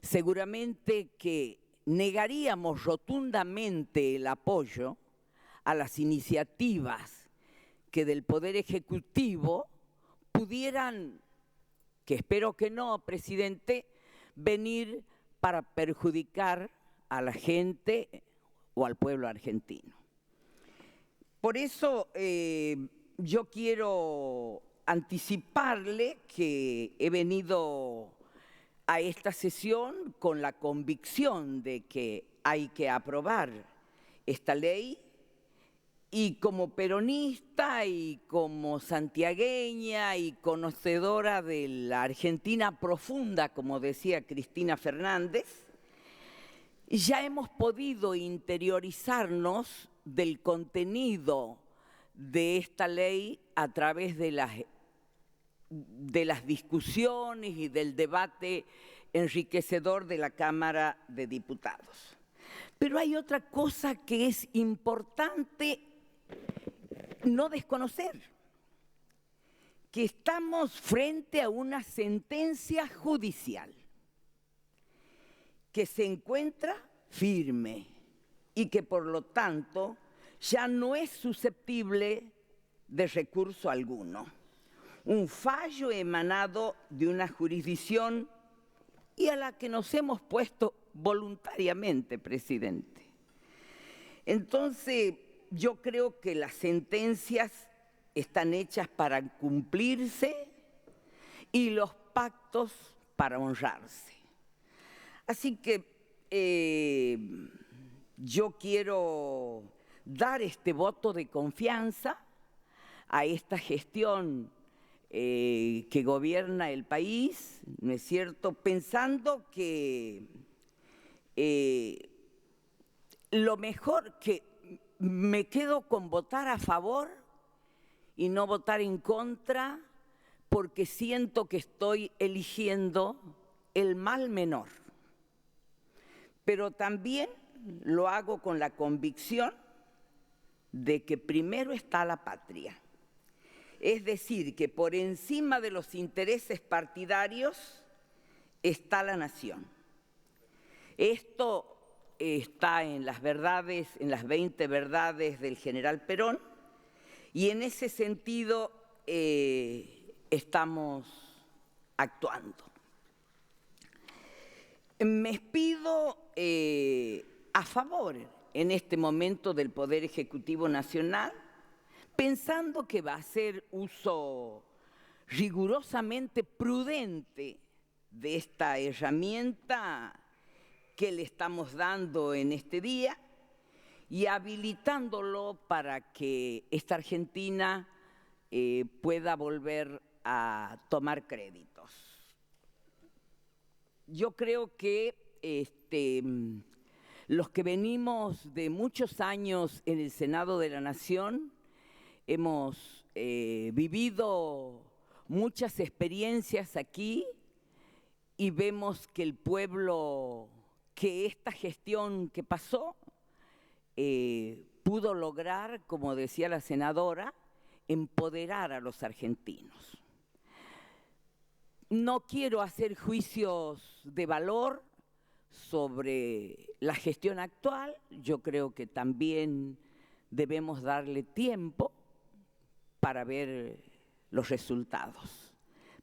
seguramente que negaríamos rotundamente el apoyo a las iniciativas que del Poder Ejecutivo pudieran, que espero que no, presidente, venir para perjudicar a la gente o al pueblo argentino. Por eso yo quiero anticiparle que he venido a esta sesión con la convicción de que hay que aprobar esta ley, y como peronista y como santiagueña y conocedora de la Argentina profunda, como decía Cristina Fernández, ya hemos podido interiorizarnos del contenido de esta ley a través de las discusiones y del debate enriquecedor de la Cámara de Diputados. Pero hay otra cosa que es importante no desconocer, que estamos frente a una sentencia judicial que se encuentra firme y que por lo tanto ya no es susceptible de recurso alguno. Un fallo emanado de una jurisdicción y a la que nos hemos puesto voluntariamente, presidente. Entonces, yo creo que las sentencias están hechas para cumplirse y los pactos para honrarse. Así que yo quiero dar este voto de confianza a esta gestión que gobierna el país, ¿no es cierto?, pensando que lo mejor, que me quedo con votar a favor y no votar en contra, porque siento que estoy eligiendo el mal menor. Pero también lo hago con la convicción de que primero está la patria. Es decir, que por encima de los intereses partidarios está la nación. Esto está en las verdades, en las 20 verdades del general Perón, y en ese sentido estamos actuando. Me expido a favor en este momento del Poder Ejecutivo Nacional, pensando que va a hacer uso rigurosamente prudente de esta herramienta que le estamos dando en este día y habilitándolo para que esta Argentina pueda volver a tomar créditos. Yo creo que los que venimos de muchos años en el Senado de la Nación hemos vivido muchas experiencias aquí y vemos que el pueblo, que esta gestión que pasó, pudo lograr, como decía la senadora, empoderar a los argentinos. No quiero hacer juicios de valor sobre la gestión actual. Yo creo que también debemos darle tiempo para ver los resultados.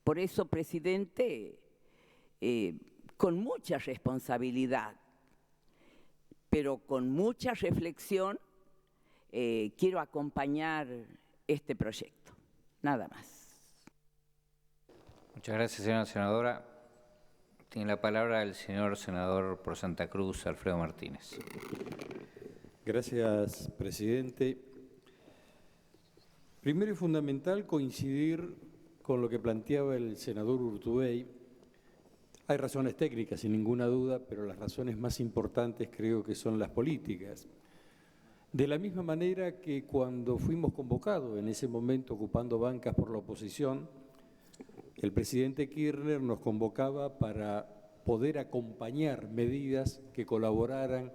Por eso, presidente, con mucha responsabilidad, pero con mucha reflexión, quiero acompañar este proyecto. Nada más. Muchas gracias, señora senadora. Tiene la palabra el señor senador por Santa Cruz, Alfredo Martínez. Gracias, presidente. Primero y fundamental coincidir con lo que planteaba el senador Urtubey. Hay razones técnicas, sin ninguna duda, pero las razones más importantes creo que son las políticas. De la misma manera que cuando fuimos convocados, en ese momento ocupando bancas por la oposición, el presidente Kirchner nos convocaba para poder acompañar medidas que colaboraran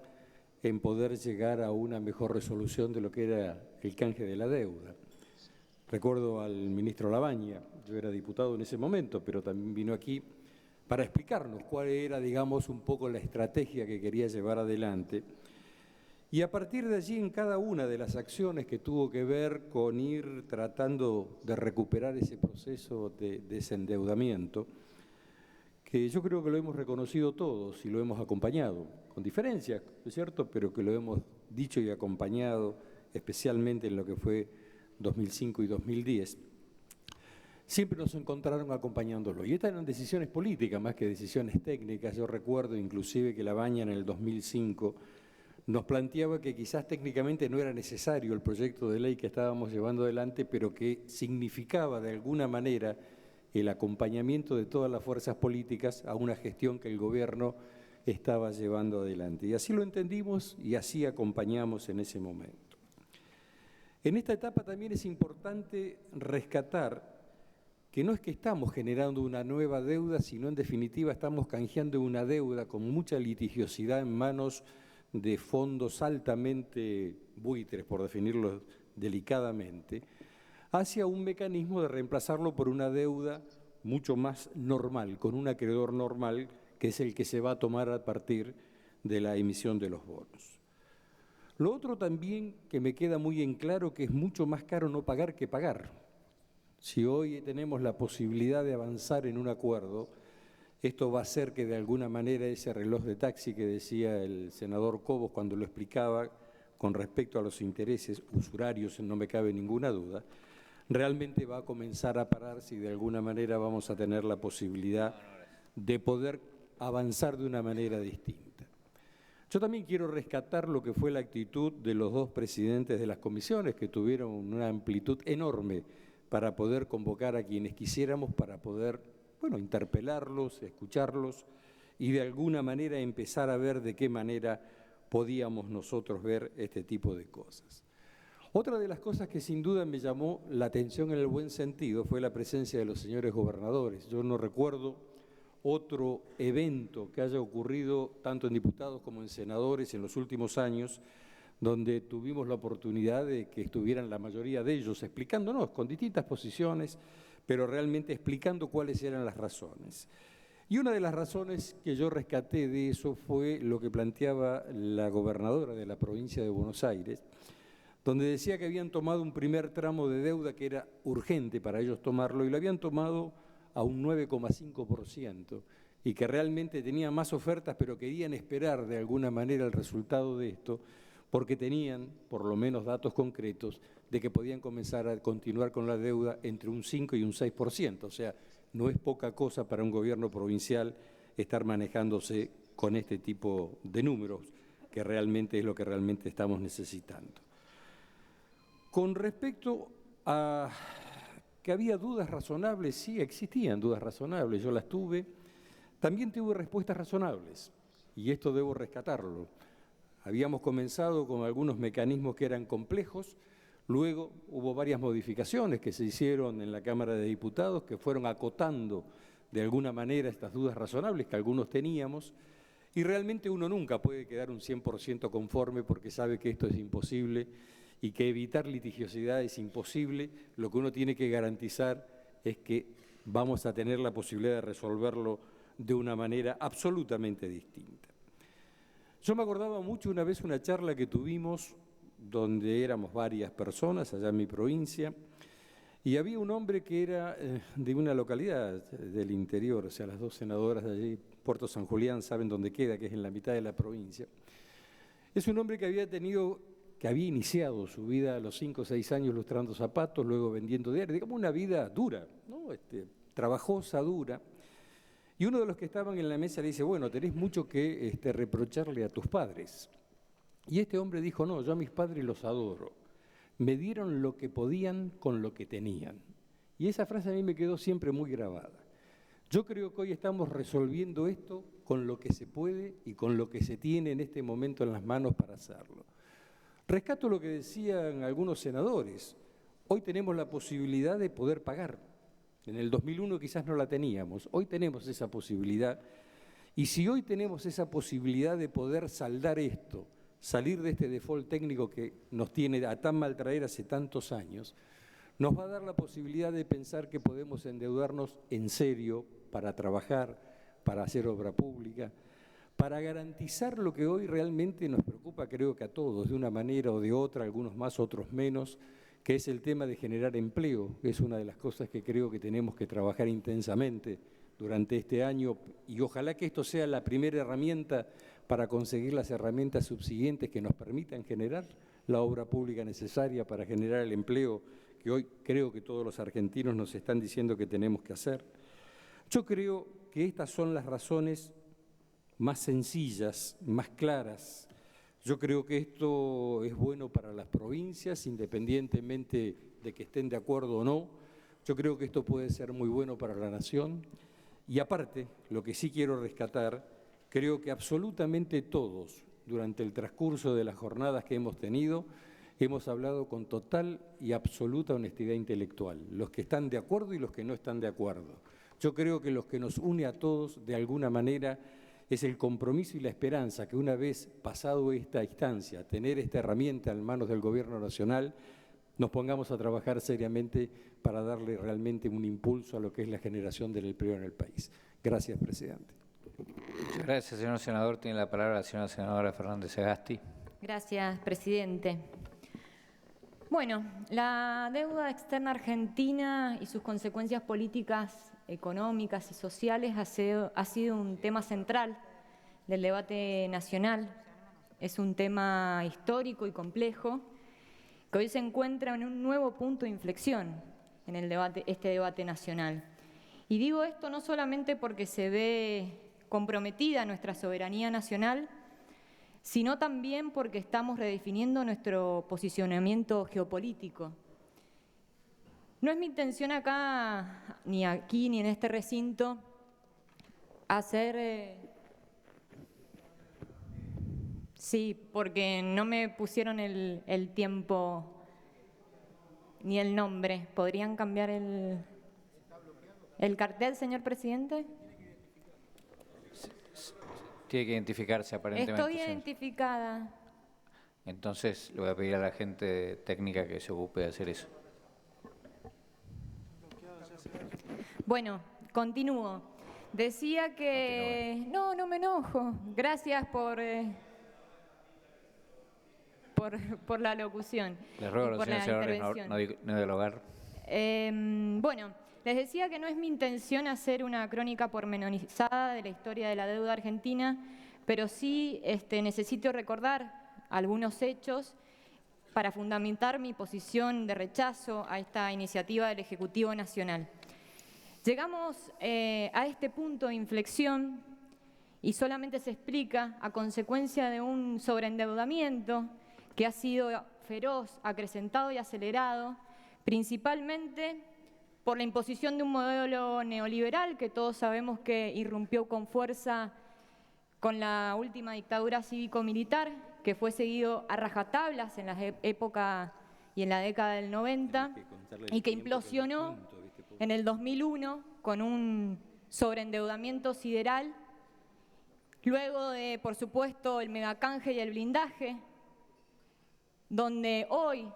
en poder llegar a una mejor resolución de lo que era el canje de la deuda. Recuerdo al ministro Labaña, yo era diputado en ese momento, pero también vino aquí para explicarnos cuál era, digamos, un poco la estrategia que quería llevar adelante. Y a partir de allí, en cada una de las acciones que tuvo que ver con ir tratando de recuperar ese proceso de desendeudamiento, que yo creo que lo hemos reconocido todos y lo hemos acompañado, con diferencias, ¿es cierto?, pero que lo hemos dicho y acompañado, especialmente en lo que fue 2005 y 2010, siempre nos encontraron acompañándolo. Y estas eran decisiones políticas más que decisiones técnicas. Yo recuerdo inclusive que Labaña en el 2005 nos planteaba que quizás técnicamente no era necesario el proyecto de ley que estábamos llevando adelante, pero que significaba de alguna manera el acompañamiento de todas las fuerzas políticas a una gestión que el gobierno estaba llevando adelante. Y así lo entendimos y así acompañamos en ese momento. En esta etapa también es importante rescatar que no es que estamos generando una nueva deuda, sino en definitiva estamos canjeando una deuda con mucha litigiosidad en manos de fondos altamente buitres, por definirlo delicadamente, hacia un mecanismo de reemplazarlo por una deuda mucho más normal, con un acreedor normal, que es el que se va a tomar a partir de la emisión de los bonos. Lo otro también que me queda muy en claro, que es mucho más caro no pagar que pagar. Si hoy tenemos la posibilidad de avanzar en un acuerdo, esto va a hacer que de alguna manera ese reloj de taxi que decía el senador Cobos cuando lo explicaba con respecto a los intereses usurarios, no me cabe ninguna duda, realmente va a comenzar a parar si de alguna manera vamos a tener la posibilidad de poder avanzar de una manera distinta. Yo también quiero rescatar lo que fue la actitud de los dos presidentes de las comisiones, que tuvieron una amplitud enorme para poder convocar a quienes quisiéramos, para poder interpelarlos, escucharlos y de alguna manera empezar a ver de qué manera podíamos nosotros ver este tipo de cosas. Otra de las cosas que sin duda me llamó la atención en el buen sentido fue la presencia de los señores gobernadores. Yo no recuerdo otro evento que haya ocurrido tanto en diputados como en senadores en los últimos años donde tuvimos la oportunidad de que estuvieran la mayoría de ellos explicándonos con distintas posiciones, pero realmente explicando cuáles eran las razones. Y una de las razones que yo rescaté de eso fue lo que planteaba la gobernadora de la provincia de Buenos Aires, donde decía que habían tomado un primer tramo de deuda que era urgente para ellos tomarlo y lo habían tomado a un 9,5% y que realmente tenían más ofertas, pero querían esperar de alguna manera el resultado de esto, porque tenían, por lo menos, datos concretos de que podían comenzar a continuar con la deuda entre un 5 y un 6%. O sea, no es poca cosa para un gobierno provincial estar manejándose con este tipo de números, que realmente es lo que realmente estamos necesitando. Con respecto a que había dudas razonables, sí, existían dudas razonables, yo las tuve. También tuve respuestas razonables, y esto debo rescatarlo. Habíamos comenzado con algunos mecanismos que eran complejos, luego hubo varias modificaciones que se hicieron en la Cámara de Diputados que fueron acotando de alguna manera estas dudas razonables que algunos teníamos, y realmente uno nunca puede quedar un 100% conforme porque sabe que esto es imposible y que evitar litigiosidad es imposible. Lo que uno tiene que garantizar es que vamos a tener la posibilidad de resolverlo de una manera absolutamente distinta. Yo me acordaba mucho una vez una charla que tuvimos donde éramos varias personas allá en mi provincia y había un hombre que era de una localidad del interior, o sea, las dos senadoras de allí, Puerto San Julián, saben dónde queda, que es en la mitad de la provincia. Es un hombre que había iniciado su vida a los 5 o 6 años lustrando zapatos, luego vendiendo diarios, digamos una vida dura, ¿no? Trabajosa, dura. Y uno de los que estaban en la mesa le dice, bueno, tenés mucho que reprocharle a tus padres. Y este hombre dijo, no, yo a mis padres los adoro. Me dieron lo que podían con lo que tenían. Y esa frase a mí me quedó siempre muy grabada. Yo creo que hoy estamos resolviendo esto con lo que se puede y con lo que se tiene en este momento en las manos para hacerlo. Rescato lo que decían algunos senadores. Hoy tenemos la posibilidad de poder pagar. En el 2001 quizás no la teníamos. Hoy tenemos esa posibilidad. Y si hoy tenemos esa posibilidad de poder saldar esto, salir de este default técnico que nos tiene a tan mal traer hace tantos años, nos va a dar la posibilidad de pensar que podemos endeudarnos en serio para trabajar, para hacer obra pública, para garantizar lo que hoy realmente nos preocupa, creo que a todos, de una manera o de otra, algunos más, otros menos, que es el tema de generar empleo, que es una de las cosas que creo que tenemos que trabajar intensamente durante este año, y ojalá que esto sea la primera herramienta para conseguir las herramientas subsiguientes que nos permitan generar la obra pública necesaria para generar el empleo que hoy creo que todos los argentinos nos están diciendo que tenemos que hacer. Yo creo que estas son las razones más sencillas, más claras. Yo creo que esto es bueno para las provincias, independientemente de que estén de acuerdo o no. Yo creo que esto puede ser muy bueno para la nación. Y aparte, lo que sí quiero rescatar, creo que absolutamente todos, durante el transcurso de las jornadas que hemos tenido, hemos hablado con total y absoluta honestidad intelectual, los que están de acuerdo y los que no están de acuerdo. Yo creo que lo que nos une a todos, de alguna manera, es el compromiso y la esperanza que una vez pasado esta instancia, tener esta herramienta en manos del Gobierno Nacional, nos pongamos a trabajar seriamente para darle realmente un impulso a lo que es la generación del empleo en el país. Gracias, presidente. Muchas gracias, señor senador. Tiene la palabra la señora senadora Fernández Sagasti. Gracias, presidente. Bueno, la deuda externa argentina y sus consecuencias políticas, económicas y sociales ha sido un tema central del debate nacional. Es un tema histórico y complejo que hoy se encuentra en un nuevo punto de inflexión en este debate nacional. Y digo esto no solamente porque se ve comprometida nuestra soberanía nacional, sino también porque estamos redefiniendo nuestro posicionamiento geopolítico. No es mi intención acá, ni aquí, ni en este recinto, hacer... Sí, porque no me pusieron el tiempo ni el nombre. ¿Podrían cambiar el cartel, señor presidente? Tiene que identificarse aparentemente. Estoy identificada. Entonces le voy a pedir a la gente técnica que se ocupe de hacer eso. Bueno, continúo. Decía que... No me enojo. Gracias por la locución. Les ruego a los señores senadores no dialogar. Bueno, les decía que no es mi intención hacer una crónica pormenorizada de la historia de la deuda argentina, pero sí necesito recordar algunos hechos para fundamentar mi posición de rechazo a esta iniciativa del Ejecutivo Nacional. Llegamos a este punto de inflexión y solamente se explica a consecuencia de un sobreendeudamiento que ha sido feroz, acrecentado y acelerado, principalmente por la imposición de un modelo neoliberal que todos sabemos que irrumpió con fuerza con la última dictadura cívico-militar, que fue seguido a rajatablas en la época y en la década del 90 y que implosionó en el 2001 con un sobreendeudamiento sideral, luego de, por supuesto, el megacanje y el blindaje, donde hoy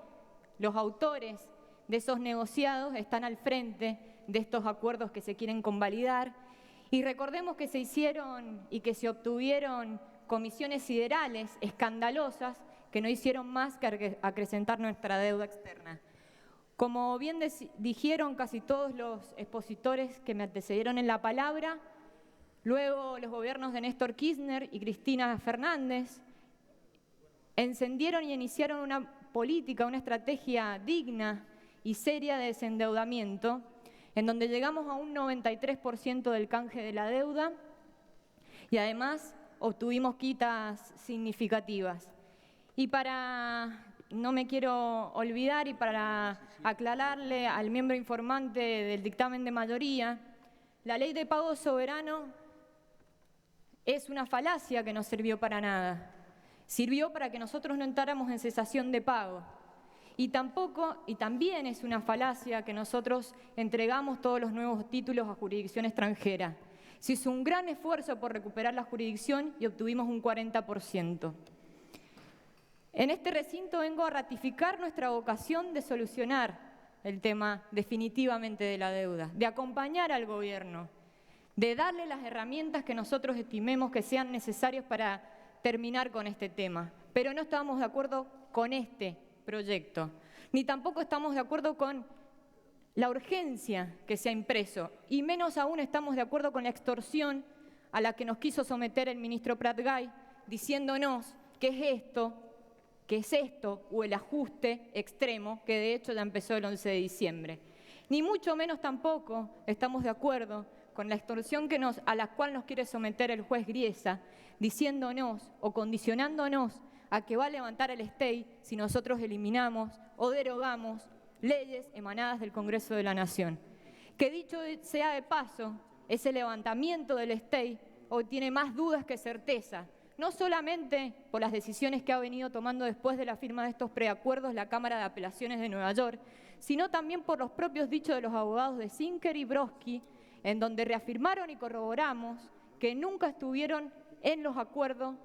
los autores de esos negociados están al frente de estos acuerdos que se quieren convalidar. Y recordemos que se hicieron y que se obtuvieron comisiones siderales escandalosas que no hicieron más que acrecentar nuestra deuda externa. Como bien dijeron casi todos los expositores que me antecedieron en la palabra, luego los gobiernos de Néstor Kirchner y Cristina Fernández encendieron y iniciaron una política, una estrategia digna y seria de desendeudamiento, en donde llegamos a un 93% del canje de la deuda y además obtuvimos quitas significativas. Y no me quiero olvidar y para aclararle al miembro informante del dictamen de mayoría, la ley de pago soberano es una falacia que no sirvió para nada. Sirvió para que nosotros no entráramos en cesación de pago. Y también es una falacia que nosotros entregamos todos los nuevos títulos a jurisdicción extranjera. Se hizo un gran esfuerzo por recuperar la jurisdicción y obtuvimos un 40%. En este recinto vengo a ratificar nuestra vocación de solucionar el tema definitivamente de la deuda, de acompañar al gobierno, de darle las herramientas que nosotros estimemos que sean necesarias para terminar con este tema. Pero no estamos de acuerdo con este proyecto, ni tampoco estamos de acuerdo con la urgencia que se ha impreso, y menos aún estamos de acuerdo con la extorsión a la que nos quiso someter el ministro Prat-Gay, diciéndonos que es esto o el ajuste extremo, que de hecho ya empezó el 11 de diciembre. Ni mucho menos tampoco estamos de acuerdo con la extorsión a la cual nos quiere someter el juez Griesa, diciéndonos o condicionándonos a que va a levantar el stay si nosotros eliminamos o derogamos leyes emanadas del Congreso de la Nación. Que dicho sea de paso, ese levantamiento del stay hoy tiene más dudas que certeza, no solamente por las decisiones que ha venido tomando después de la firma de estos preacuerdos la Cámara de Apelaciones de Nueva York, sino también por los propios dichos de los abogados de Zinker y Brodsky, en donde reafirmaron y corroboramos que nunca estuvieron en los acuerdos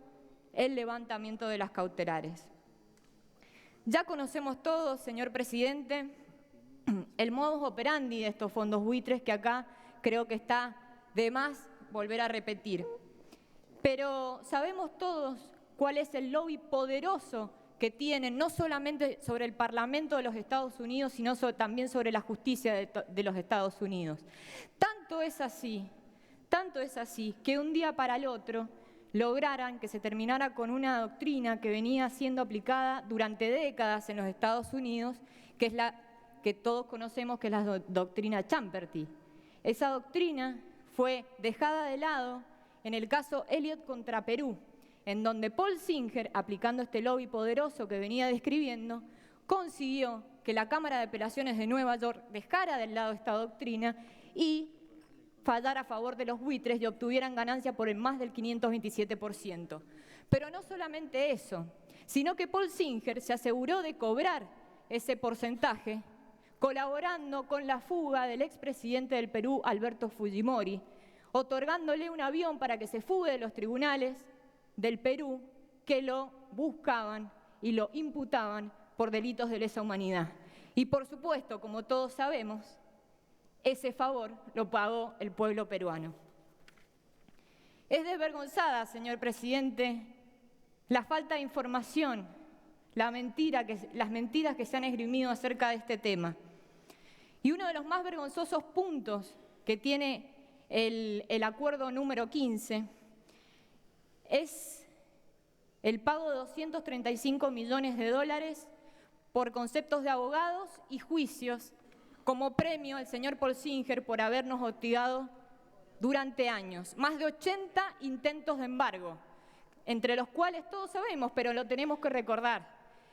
el levantamiento de las cautelares. Ya conocemos todos, señor presidente, el modus operandi de estos fondos buitres, que acá creo que está de más volver a repetir. Pero sabemos todos cuál es el lobby poderoso que tienen, no solamente sobre el Parlamento de los Estados Unidos, sino también sobre la justicia de los Estados Unidos. Tanto es así, que un día para el otro lograran que se terminara con una doctrina que venía siendo aplicada durante décadas en los Estados Unidos, que es la que todos conocemos, que es la doctrina Champerty. Esa doctrina fue dejada de lado en el caso Elliott contra Perú, en donde Paul Singer, aplicando este lobby poderoso que venía describiendo, consiguió que la Cámara de Apelaciones de Nueva York dejara del lado esta doctrina y fallara a favor de los buitres y obtuvieran ganancia por el más del 527%. Pero no solamente eso, sino que Paul Singer se aseguró de cobrar ese porcentaje colaborando con la fuga del expresidente del Perú, Alberto Fujimori, otorgándole un avión para que se fugue de los tribunales del Perú que lo buscaban y lo imputaban por delitos de lesa humanidad. Y por supuesto, como todos sabemos, ese favor lo pagó el pueblo peruano. Es desvergonzada, señor presidente, la falta de información, las mentiras que se han esgrimido acerca de este tema. Y uno de los más vergonzosos puntos que tiene el acuerdo número 15 es el pago de $235 millones por conceptos de abogados y juicios como premio al señor Paul Singer por habernos hostigado durante años. Más de 80 intentos de embargo, entre los cuales todos sabemos, pero lo tenemos que recordar.